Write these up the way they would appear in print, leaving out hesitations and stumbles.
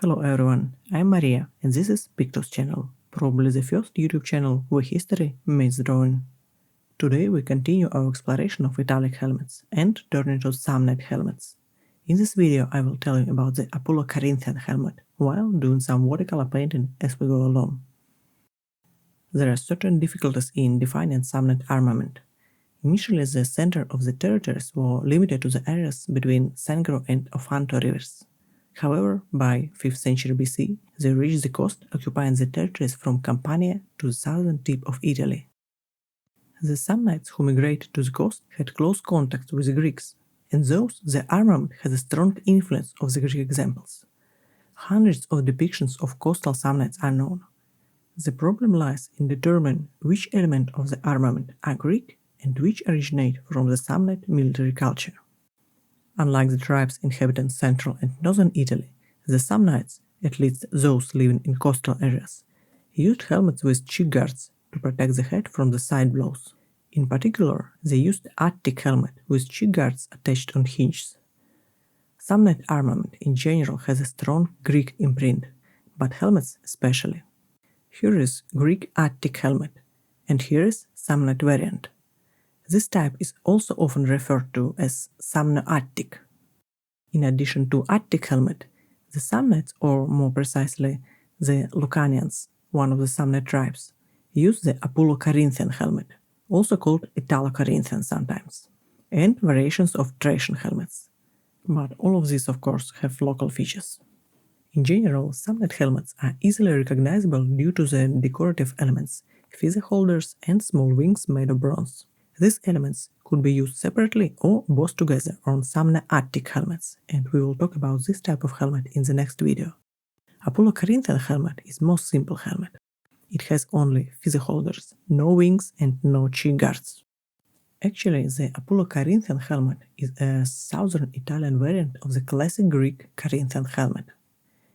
Hello everyone, I'm Maria and this is Pictos channel, probably the first YouTube channel where history meets drawing. Today we continue our exploration of italic helmets and turn into Samnite helmets. In this video I will tell you about the Apollo Corinthian helmet while doing some watercolor painting as we go along. There are certain difficulties in defining Samnite armament. Initially the center of the territories were limited to the areas between Sangro and Ofanto rivers. However, by 5th century BC, they reached the coast, occupying the territories from Campania to the southern tip of Italy. The Samnites who migrated to the coast had close contact with the Greeks, and thus the armament has a strong influence of the Greek examples. Hundreds of depictions of coastal Samnites are known. The problem lies in determining which element of the armament are Greek and which originate from the Samnite military culture. Unlike the tribes inhabiting central and northern Italy, the Samnites, at least those living in coastal areas, used helmets with cheek guards to protect the head from the side blows. In particular, they used Attic helmet with cheek guards attached on hinges. Samnite armament in general has a strong Greek imprint, but helmets especially. Here is Greek Attic helmet, and here is Samnite variant. This type is also often referred to as Samno-Attic. In addition to Attic helmet, the Samnites, or more precisely the Lucanians, one of the Samnite tribes, use the Apollo Corinthian helmet, also called Italo-Corinthian sometimes, and variations of Thracian helmets. But all of these, of course, have local features. In general, Samnite helmets are easily recognizable due to the decorative elements, feather holders and small wings made of bronze. These elements could be used separately or both together on Samno-Attic helmets, and we will talk about this type of helmet in the next video. Apollo Corinthian helmet is most simple helmet. It has only feather holders, no wings and no cheek guards. Actually, the Apollo Corinthian helmet is a southern Italian variant of the classic Greek Corinthian helmet.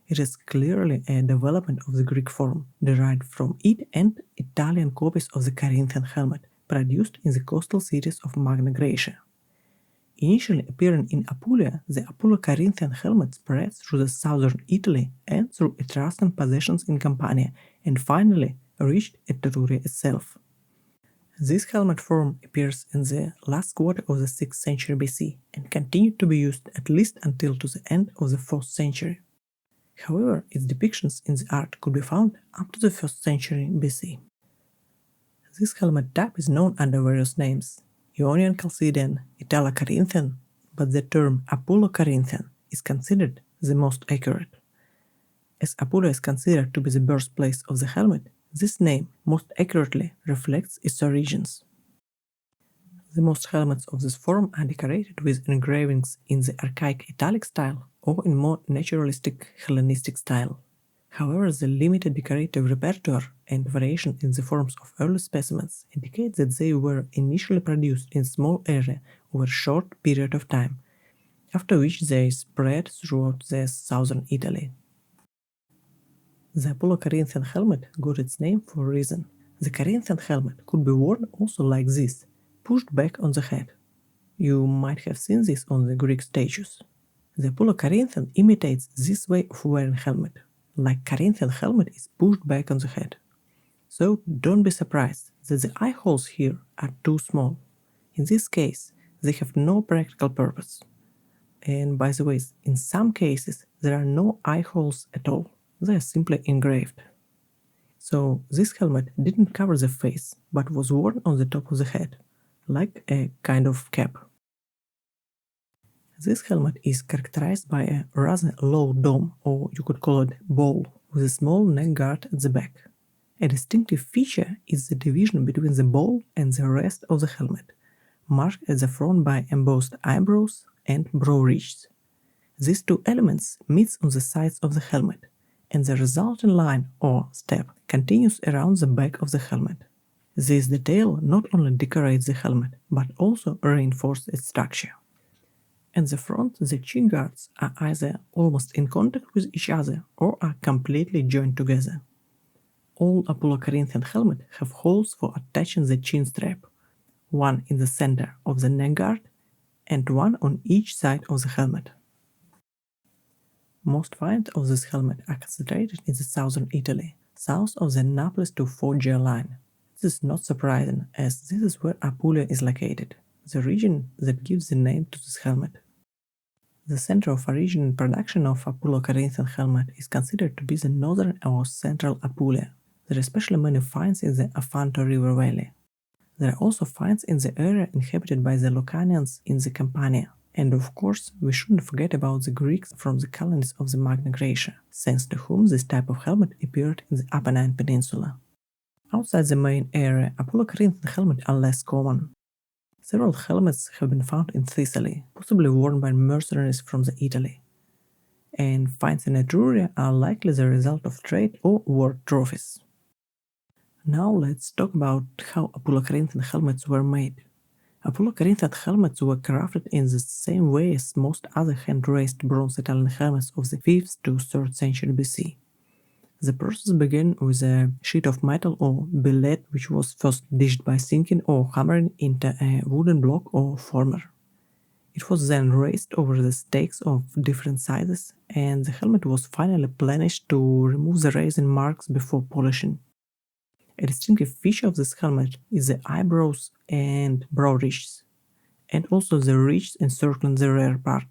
It is clearly a development of the Greek form, derived from it and Italian copies of the Corinthian helmet, produced in the coastal cities of Magna Graecia. Initially appearing in Apulia, the Apollo Corinthian helmet spread through the southern Italy and through Etruscan possessions in Campania, and finally reached Etruria itself. This helmet form appears in the last quarter of the 6th century BC and continued to be used at least until to the end of the 4th century. However, its depictions in the art could be found up to the 1st century BC. This helmet type is known under various names: Ionian Chalcidian, Italo-Corinthian, but the term Apollo Corinthian is considered the most accurate. As Apullo is considered to be the birthplace of the helmet, this name most accurately reflects its origins. The most helmets of this form are decorated with engravings in the archaic Italic style or in more naturalistic Hellenistic style. However, the limited decorative repertoire and variation in the forms of early specimens indicate that they were initially produced in small area over a short period of time, after which they spread throughout the southern Italy. The Apollo Corinthian helmet got its name for a reason. The Corinthian helmet could be worn also like this, pushed back on the head. You might have seen this on the Greek statues. The Apollo Corinthian imitates this way of wearing helmet, like Corinthian helmet is pushed back on the head. So don't be surprised that the eye holes here are too small. In this case, they have no practical purpose. And by the way, in some cases there are no eye holes at all. They are simply engraved. So this helmet didn't cover the face, but was worn on the top of the head, like a kind of cap. This helmet is characterized by a rather low dome, or you could call it bowl, with a small neck guard at the back. A distinctive feature is the division between the bowl and the rest of the helmet, marked at the front by embossed eyebrows and brow ridges. These two elements meet on the sides of the helmet, and the resulting line or step continues around the back of the helmet. This detail not only decorates the helmet, but also reinforces its structure. At the front, the chin guards are either almost in contact with each other or are completely joined together. All Apollo Corinthian helmets have holes for attaching the chin strap, one in the center of the neck guard and one on each side of the helmet. Most finds of this helmet are concentrated in the southern Italy, south of the Naples to Foggia line. This is not surprising, as this is where Apulia is located, the region that gives the name to this helmet. The center of origin and production of Apulo-Corinthian helmet is considered to be the northern or central Apulia. There are especially many finds in the Afanto River Valley. There are also finds in the area inhabited by the Lucanians in the Campania. And of course, we shouldn't forget about the Greeks from the colonies of the Magna Graecia, thanks to whom this type of helmet appeared in the Apennine Peninsula. Outside the main area, Apollo-Corinthian helmets are less common. Several helmets have been found in Thessaly, possibly worn by mercenaries from Italy. And finds in Etruria are likely the result of trade or war trophies. Now let's talk about how Apollo-Corinthian helmets were made. Apollo-Corinthian helmets were crafted in the same way as most other hand-raised bronze Italian helmets of the 5th to 3rd century BC. The process began with a sheet of metal or billet which was first dished by sinking or hammering into a wooden block or former. It was then raised over the stakes of different sizes, and the helmet was finally polished to remove the raising marks before polishing. A distinctive feature of this helmet is the eyebrows and brow ridges, and also the ridges encircling the rear part.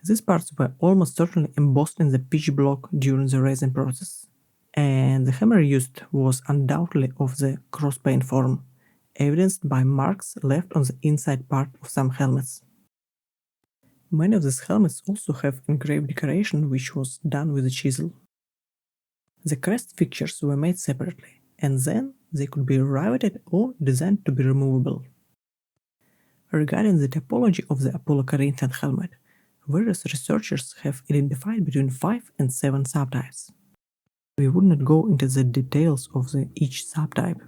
These parts were almost certainly embossed in the pitch block during the raising process, and the hammer used was undoubtedly of the cross-pane form, evidenced by marks left on the inside part of some helmets. Many of these helmets also have engraved decoration which was done with a chisel. The crest fixtures were made separately, and then they could be riveted or designed to be removable. Regarding the typology of the Apollo-Corinthian helmet, various researchers have identified between 5 and 7 subtypes. We would not go into the details of each subtype,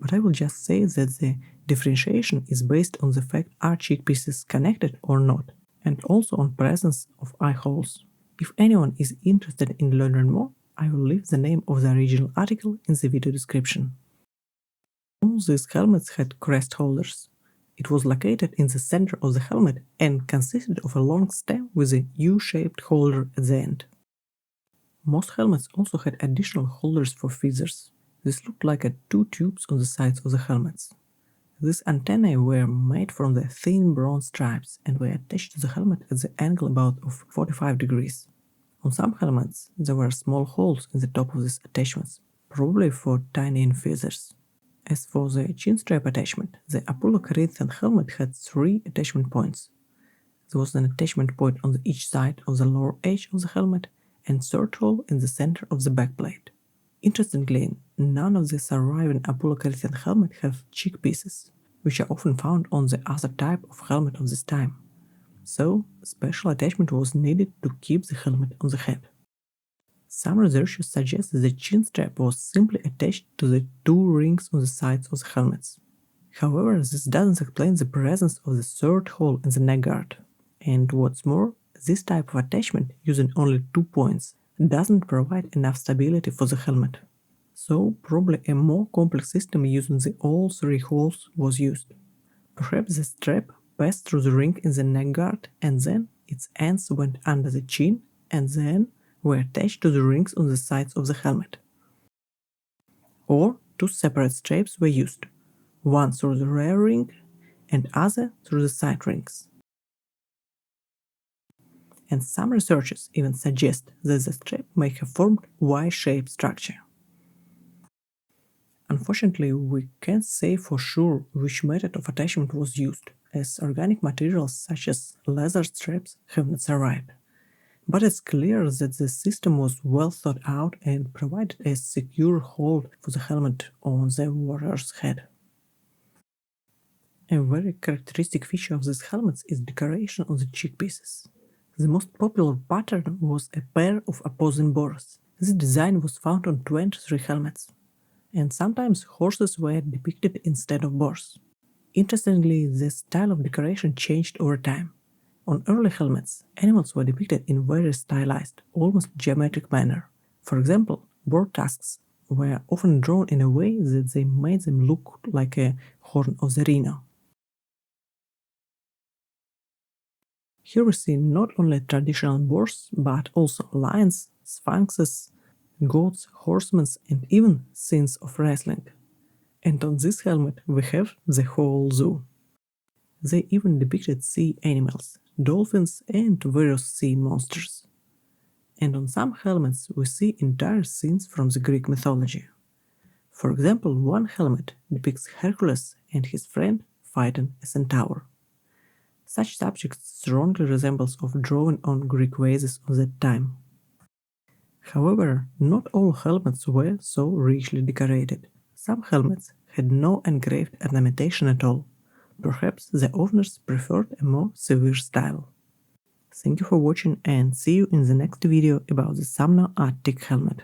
but I will just say that the differentiation is based on the fact are cheek pieces connected or not, and also on presence of eye holes. If anyone is interested in learning more, I will leave the name of the original article in the video description. All these helmets had crest holders. It was located in the center of the helmet and consisted of a long stem with a U-shaped holder at the end. Most helmets also had additional holders for feathers. This looked like 2 tubes on the sides of the helmets. These antennae were made from the thin bronze stripes and were attached to the helmet at the angle about of 45 degrees. On some helmets, there were small holes in the top of these attachments, probably for tiny feathers. As for the chin strap attachment, the Apollo-Corinthian helmet had 3 attachment points. There was an attachment point on each side of the lower edge of the helmet and 3rd hole in the center of the backplate. Interestingly, none of the surviving Apollo-Corinthian helmets have cheek pieces, which are often found on the other type of helmet of this time. So, special attachment was needed to keep the helmet on the head. Some researchers suggest that the chin strap was simply attached to the 2 rings on the sides of the helmets. However, this doesn't explain the presence of the 3rd hole in the neck guard. And what's more, this type of attachment, using only 2 points, doesn't provide enough stability for the helmet. So, probably a more complex system using all 3 holes was used. Perhaps the strap passed through the ring in the neck guard and then its ends went under the chin and then were attached to the rings on the sides of the helmet. Or 2 separate straps were used, one through the rear ring and other through the side rings. And some researchers even suggest that the strap may have formed Y-shaped structure. Unfortunately, we can't say for sure which method of attachment was used, as organic materials such as leather straps have not survived. But it's clear that the system was well thought out and provided a secure hold for the helmet on the warrior's head. A very characteristic feature of these helmets is decoration on the cheek pieces. The most popular pattern was a pair of opposing boars. This design was found on 23 helmets, and sometimes horses were depicted instead of boars. Interestingly, the style of decoration changed over time. On early helmets, animals were depicted in very stylized, almost geometric manner. For example, boar tusks were often drawn in a way that they made them look like a horn of the rhino. Here we see not only traditional boars, but also lions, sphinxes, goats, horsemen, and even scenes of wrestling. And on this helmet we have the whole zoo. They even depicted sea animals, dolphins, and various sea monsters. And on some helmets we see entire scenes from the Greek mythology. For example, one helmet depicts Hercules and his friend fighting a centaur. Such subjects strongly resembles of drawing on Greek vases of that time. However, not all helmets were so richly decorated. Some helmets had no engraved ornamentation at all. Perhaps the owners preferred a more severe style. Thank you for watching and see you in the next video about the Sumner Arctic helmet.